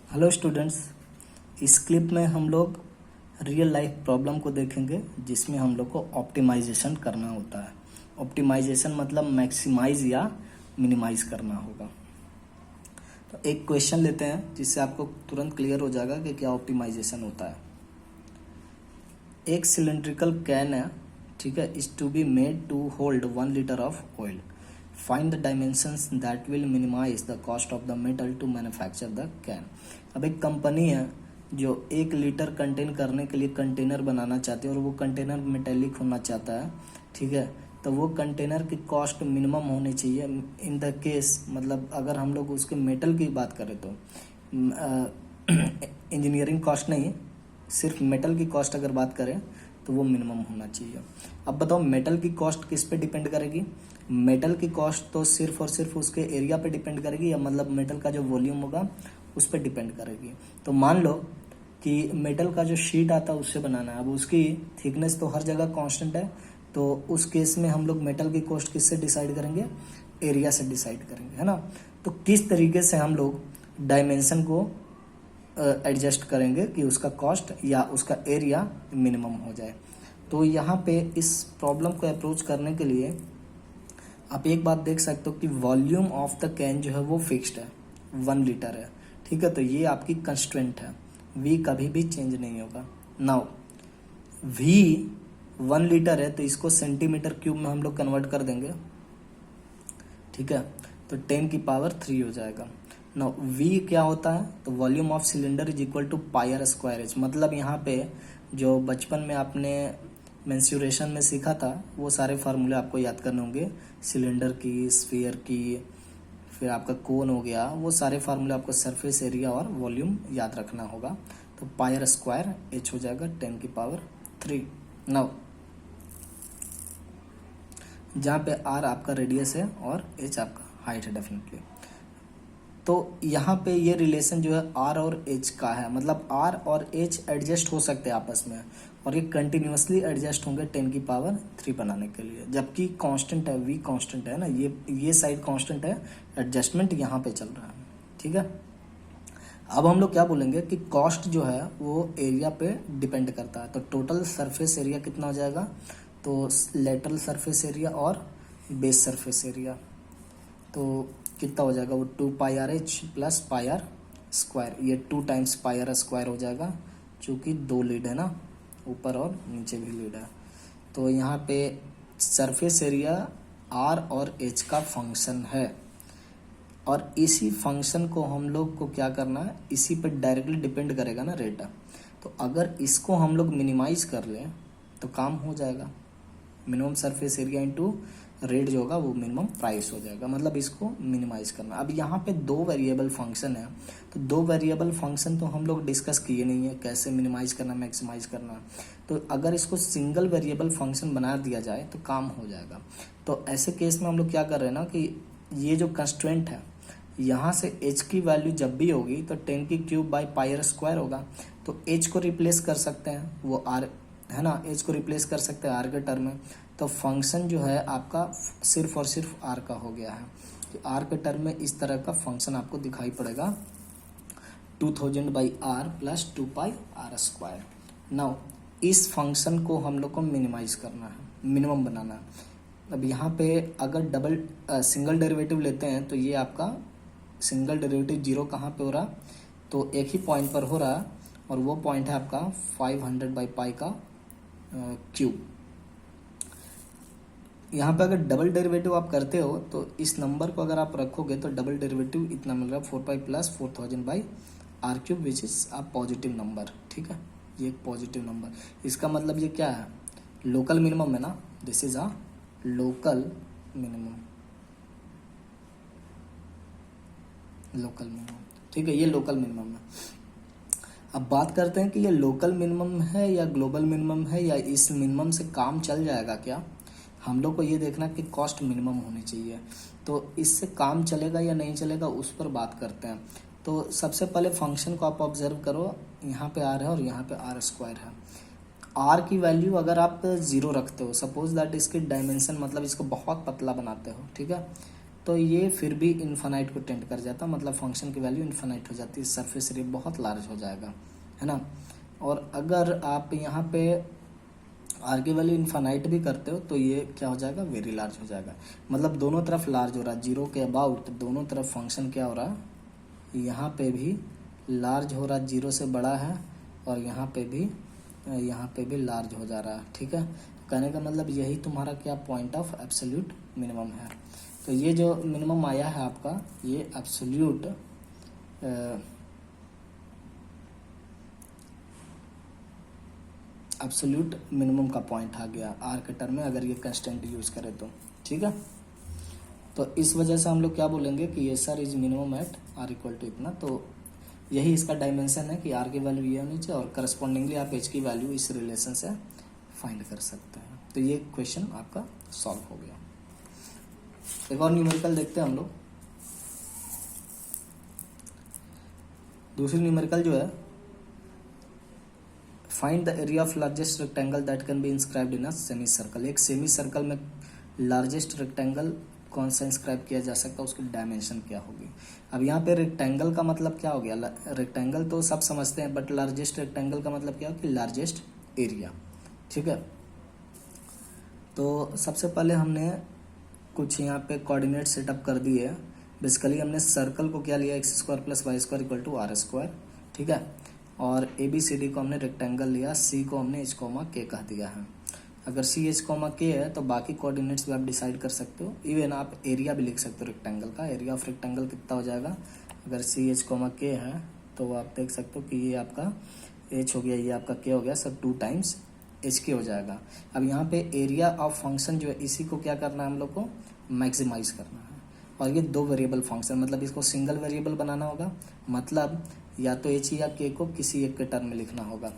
Hello students. इस clip में हम लोग रियल लाइफ प्रॉब्लम को देखेंगे जिसमें हम लोग को ऑप्टिमाइजेशन करना होता है। ऑप्टिमाइजेशन मतलब मैक्सिमाइज या मिनिमाइज करना होगा। तो एक क्वेश्चन लेते हैं जिससे आपको तुरंत क्लियर हो जाएगा कि क्या ऑप्टिमाइजेशन होता है। एक सिलेंड्रिकल कैन है, ठीक है, is to be made to hold 1 litre of oil. Find the dimensions that will minimise the cost of the metal to manufacture the can. अब एक कंपनी है जो 1 लीटर कंटेन करने के लिए कंटेनर बनाना चाहती है और वो कंटेनर मेटेलिक होना चाहता है, ठीक है। तो वो कंटेनर की कॉस्ट मिनिमम होनी चाहिए इन द केस, मतलब अगर हम लोग उसके मेटल की बात करें तो इंजीनियरिंग कॉस्ट नहीं, सिर्फ मेटल की कॉस्ट अगर बात करें तो वो मिनिमम होना चाहिए। अब बताओ मेटल की कॉस्ट किस पे डिपेंड करेगी। मेटल की कॉस्ट तो सिर्फ और सिर्फ उसके एरिया पे डिपेंड करेगी, या मतलब मेटल का जो वॉल्यूम होगा उस पर डिपेंड करेगी। तो मान लो कि मेटल का जो शीट आता है उससे बनाना है, अब उसकी थिकनेस तो हर जगह कांस्टेंट है, तो उस केस में हम लोग मेटल की कॉस्ट किससे डिसाइड करेंगे, एरिया से डिसाइड करेंगे, है ना। तो किस तरीके से हम लोग डायमेंशन को एडजस्ट करेंगे कि उसका कॉस्ट या उसका एरिया मिनिमम हो जाए। तो यहाँ पे इस प्रॉब्लम को अप्रोच करने के लिए आप एक बात देख सकते हो कि वॉल्यूम ऑफ द कैन जो है वो फिक्स्ड है, 1 लीटर है, ठीक है। तो ये आपकी कंस्ट्रेंट है, वी कभी भी चेंज नहीं होगा। नाउ वी 1 लीटर है तो इसको सेंटीमीटर क्यूब में हम लोग कन्वर्ट कर देंगे, ठीक है। तो 10 की पावर 3 हो जाएगा। नाउ वी क्या होता है, तो volume of cylinder is equal to pi R square H. मतलब यहाँ पे जो बचपन में आपने मेंस्युरेशन में सीखा था वो सारे फार्मूले आपको याद करने होंगे, सिलेंडर की, स्फीयर की, फिर आपका कोन हो गया, वो सारे फार्मूले आपको सरफेस एरिया और वॉल्यूम याद रखना होगा। तो पाई आर स्क्वायर एच हो जाएगा 10 की पावर 3। नाउ जहाँ पे आर आपका रेडियस है और एच आपका हाइट है डेफिनेटली। तो यहाँ पे ये रिलेशन जो है आर और एच का है, मतलब आर और एच एडजस्ट हो सकते हैं आपस में और ये कंटिन्यूसली एडजस्ट होंगे 10 की पावर 3 बनाने के लिए, जबकि कांस्टेंट है, वी कांस्टेंट है ना, ये साइड कांस्टेंट है, एडजस्टमेंट यहाँ पे चल रहा है, ठीक है। अब हम लोग क्या बोलेंगे कि कॉस्ट जो है वो एरिया पे डिपेंड करता है। तो टोटल सरफेस एरिया कितना हो जाएगा, तो लेटरल सरफेस एरिया और बेस सरफेस एरिया, तो कितना हो जाएगा वो 2 pi R H plus pi R square, ये 2 टाइम्स पाई आर स्क्वायर हो जाएगा, चूँकि 2 लीड है ना, ऊपर और नीचे भी लीड है। तो यहाँ पे सरफेस एरिया आर और एच का फंक्शन है और इसी फंक्शन को हम लोग को क्या करना है, इसी पर डायरेक्टली डिपेंड करेगा ना रेट। तो अगर इसको हम लोग मिनिमाइज कर लें तो काम हो जाएगा, minimum surface area into rate जो होगा वो मिनिमम प्राइस हो जाएगा, मतलब इसको मिनिमाइज करना। अब यहाँ पे 2 वेरिएबल फंक्शन है, तो 2 वेरिएबल फंक्शन तो हम लोग डिस्कस किए नहीं है कैसे मिनिमाइज करना मैक्सिमाइज करना। तो अगर इसको सिंगल वेरिएबल फंक्शन बना दिया जाए तो काम हो जाएगा। तो ऐसे केस में हम लोग क्या कर रहे हैं ना कि ये जो कंस्ट्रेंट है यहाँ से h की वैल्यू जब भी होगी तो 10 की cube by pi R square होगा, तो h को रिप्लेस कर सकते हैं, वो r है ना, h को रिप्लेस कर सकते हैं r के टर्म में। तो फंक्शन जो है आपका सिर्फ और सिर्फ r का हो गया है, कि r के टर्म में इस तरह का फंक्शन आपको दिखाई पड़ेगा 2000 by R plus 2 pi R square. Now इस फंक्शन को हम लोग को मिनिमाइज करना है, मिनिमम बनाना है। अब यहाँ पे अगर सिंगल डेरिवेटिव लेते हैं तो ये आपका सिंगल डेरिवेटिव 0 कहाँ पे हो रहा, तो एक ही पॉइंट पर हो रहा और वो पॉइंट है आपका 500 बाई पाई का क्यूब। यहाँ पे अगर डबल डेरिवेटिव आप करते हो तो इस नंबर को अगर आप रखोगे तो डबल डेरिवेटिव इतना मिल रहा है 4 pi plus 4000 by R cube which is a positive number, ठीक है, ये एक पॉजिटिव नंबर। इसका मतलब ये क्या है, लोकल मिनिमम है ना, this is a local minimum, local minimum, ठीक है, ये लोकल मिनिमम है। अब बात करते हैं कि ये लोकल मिनिमम है या ग्लोबल मिनिमम है, या इस मिनिमम से काम चल जाएगा क्या। हम लोग को ये देखना कि कॉस्ट मिनिमम होनी चाहिए, तो इससे काम चलेगा या नहीं चलेगा उस पर बात करते हैं। तो सबसे पहले फंक्शन को आप ऑब्जर्व करो, यहाँ पे आर है और यहाँ पे आर स्क्वायर है। आर की वैल्यू अगर आप 0 रखते हो, सपोज दैट इसकी डायमेंशन मतलब इसको बहुत पतला बनाते हो, ठीक है, तो ये फिर भी इन्फानाइट को टेंड कर जाता, मतलब फंक्शन की वैल्यू इन्फानाइट हो जाती है, सरफेस एरिया बहुत लार्ज हो जाएगा, है ना। और अगर आप यहाँ पे आर की वैल्यू इन्फानाइट भी करते हो तो ये क्या हो जाएगा, वेरी लार्ज हो जाएगा। मतलब दोनों तरफ लार्ज हो रहा है, जीरो के अबाउट दोनों तरफ फंक्शन क्या हो रहा है, यहाँ पे भी लार्ज हो रहा है, जीरो से बड़ा है, और यहाँ पे भी लार्ज हो जा रहा है, ठीक है। कहने का मतलब यही तुम्हारा क्या पॉइंट ऑफ एब्सोल्यूट मिनिमम है। तो ये जो मिनिमम आया है आपका, ये एब्सोल्यूट मिनिमम का पॉइंट आ गया आर के टर्म में, अगर ये कंस्टेंट यूज करें तो, ठीक है। तो इस वजह से हम लोग क्या बोलेंगे कि S R is minimum at R equal to इतना। तो यही इसका डायमेंशन है कि आर की वैल्यू ये होनी चाहिए, और करस्पॉन्डिंगली आप एच की वैल्यू इस रिलेशन से फाइंड कर सकते हैं। तो ये क्वेश्चन आपका सॉल्व हो गया। एक और न्यूमेरिकल देखते हैं हम लोग। दूसरी न्यूमेरिकल जो है, find the area of largest rectangle that can be inscribed in a semi circle. एक सेमी सर्कल में लार्जेस्ट रेक्टेंगल कौन सा इंस्क्राइब किया जा सकता है, उसकी डायमेंशन क्या होगी। अब यहाँ पे रेक्टेंगल का मतलब क्या हो गया, रेक्टेंगल तो सब समझते हैं, बट लार्जेस्ट रेक्टेंगल का मतलब क्या हो कि लार्जेस्ट एरिया, ठीक है। तो सबसे पहले हमने कुछ यहाँ पे कोऑर्डिनेट सेटअप कर दिए। बेसिकली हमने सर्कल को क्या लिया, X square plus Y square equal to R square, ठीक है। और ए बी सी डी को हमने रेक्टेंगल लिया, सी को हमने एच कोमा के कह दिया है। अगर सी एच कोमा के है तो बाकी कोऑर्डिनेट्स भी आप डिसाइड कर सकते हो। इवन आप एरिया भी लिख सकते हो रेक्टेंगल का, एरिया ऑफ रेक्टेंगल कितना हो जाएगा। अगर सी एच कोमा के है तो आप देख सकते हो कि ये आपका एच हो गया, ये आपका के हो गया, सब 2 टाइम्स एच के हो जाएगा। अब यहाँ पे एरिया ऑफ फंक्शन जो है, इसी को क्या करना है हम लोग को, मैक्सिमाइज करना है। और ये 2 वेरिएबल फंक्शन, मतलब इसको सिंगल वेरिएबल बनाना होगा, मतलब या तो एच या के को किसी एक के टर्म में लिखना होगा।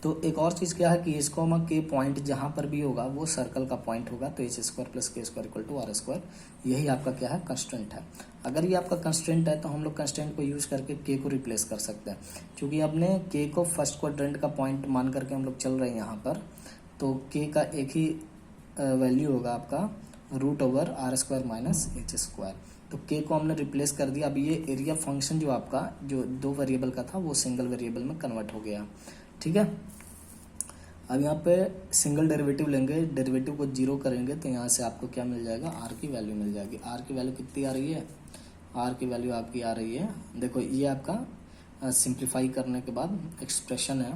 तो एक और चीज़ क्या है कि एच कोमा के पॉइंट जहाँ पर भी होगा वो सर्कल का पॉइंट होगा, तो H square plus K square equal to R square, यही आपका क्या है, कंस्टेंट है। अगर ये आपका कंस्टेंट है तो हम लोग कंस्टेंट को यूज करके के को रिप्लेस कर सकते हैं, क्योंकि हमने के को फर्स्ट क्वाड्रेंट का पॉइंट मान करके हम लोग चल रहे हैं यहाँ पर। तो के का एक ही वैल्यू होगा आपका root over R square minus H square. तो के को हमने रिप्लेस कर दिया। अब ये एरिया फंक्शन जो आपका जो 2 वेरिएबल का था वो सिंगल वेरिएबल में कन्वर्ट हो गया, ठीक है। अब यहाँ पे सिंगल डेरिवेटिव लेंगे, डेरिवेटिव को 0 करेंगे तो यहाँ से आपको क्या मिल जाएगा, आर की वैल्यू मिल जाएगी। आर की वैल्यू कितनी आ रही है, आर की वैल्यू आपकी आ रही है, देखो ये आपका सिंप्लीफाई करने के बाद एक्सप्रेशन है,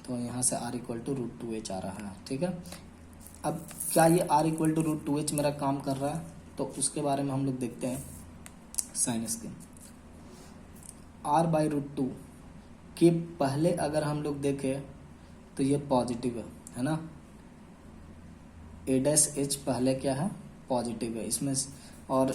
तो यहाँ से R equal to root 2h आ रहा है, ठीक है। अब क्या ये are equal to root 2h मेरा काम कर रहा है, तो उसके बारे में हम लोग देखते हैं। साइनस के आर बाई रूट 2 के पहले अगर हम लोग देखें तो ये पॉजिटिव है ना, ए डैश एच पहले क्या है, पॉजिटिव है इसमें, और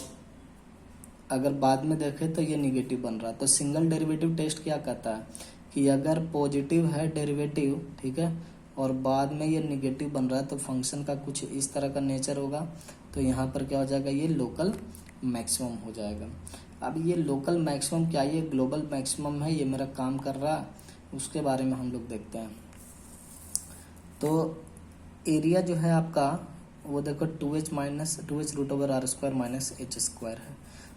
अगर बाद में देखें तो ये निगेटिव बन रहा है। तो सिंगल डेरिवेटिव टेस्ट क्या कहता है कि अगर पॉजिटिव है डेरिवेटिव, ठीक है, और बाद में ये निगेटिव बन रहा है तो फंक्शन का कुछ इस तरह का नेचर होगा। तो यहाँ पर क्या हो जाएगा, ये लोकल मैक्सिमम हो जाएगा। अब ये लोकल मैक्सिमम क्या, ये ग्लोबल मैक्सिमम है, ये मेरा काम कर रहा है, उसके बारे में हम लोग देखते हैं। तो एरिया जो है आपका वो देखो 2h root over R square minus H square है।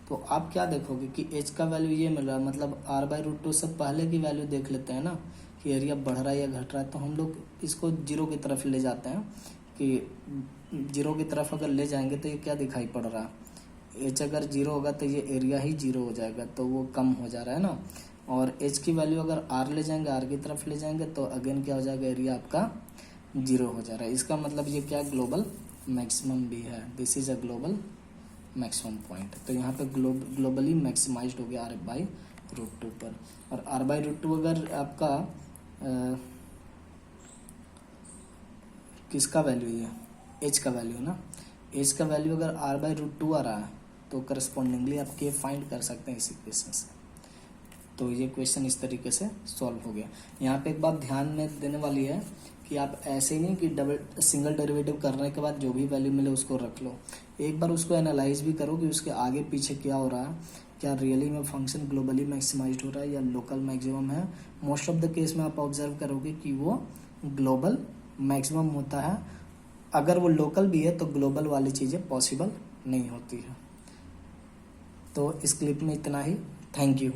तो आप क्या देखोगे कि h का वैल्यू ये मिल रहा है, मतलब r बाई रूट 2 से पहले की वैल्यू देख लेते हैं ना कि एरिया बढ़ रहा है या घट रहा है। तो हम लोग इसको 0 की तरफ ले जाते हैं कि 0 की तरफ अगर ले जाएंगे तो ये क्या दिखाई पड़ रहा है, h अगर 0 होगा तो ये एरिया ही 0 हो जाएगा, तो वो कम हो जा रहा है ना। और h की वैल्यू अगर r ले जाएंगे, r की तरफ ले जाएंगे तो अगेन क्या हो जाएगा, एरिया आपका 0 हो जा रहा है। इसका मतलब ये क्या, ग्लोबल मैक्सिमम भी है, this is a global maximum point. तो यहाँ पे ग्लोबली मैक्सिमाइज्ड हो गया आर बाई रूट 2 पर। और आर बाई रूट 2 अगर आपका किसका वैल्यू है, एच का वैल्यू ना, एच का वैल्यू अगर आर बाई रूट 2 आ रहा है तो करस्पॉन्डिंगली आप के फाइंड कर सकते हैं इस इक्वेशन से। तो ये क्वेश्चन इस तरीके से सॉल्व हो गया। यहाँ पे एक बात ध्यान में देने वाली है कि आप ऐसे ही नहीं कि सिंगल डेरिवेटिव करने के बाद जो भी वैल्यू मिले उसको रख लो, एक बार उसको एनालाइज भी करो कि उसके आगे पीछे क्या हो रहा है, क्या रियली में फंक्शन ग्लोबली मैक्सिमाइज्ड हो रहा है या लोकल मैक्सिमम है। मोस्ट ऑफ द केस में आप ऑब्जर्व करोगे कि वो ग्लोबल मैक्सिमम होता है। अगर वो लोकल भी है तो ग्लोबल वाली चीज़ें पॉसिबल नहीं होती है। तो इस क्लिप में इतना ही। Thank you.